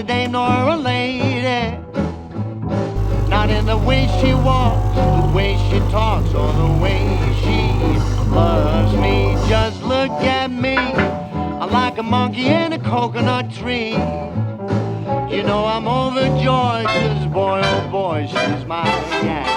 a dame nor a lady. Not in the way she walks, the way she talks, or the way she loves me. Just look at me, I'm like a monkey in a coconut tree. You know I'm overjoyed, 'cause boy, oh boy, she's my gal.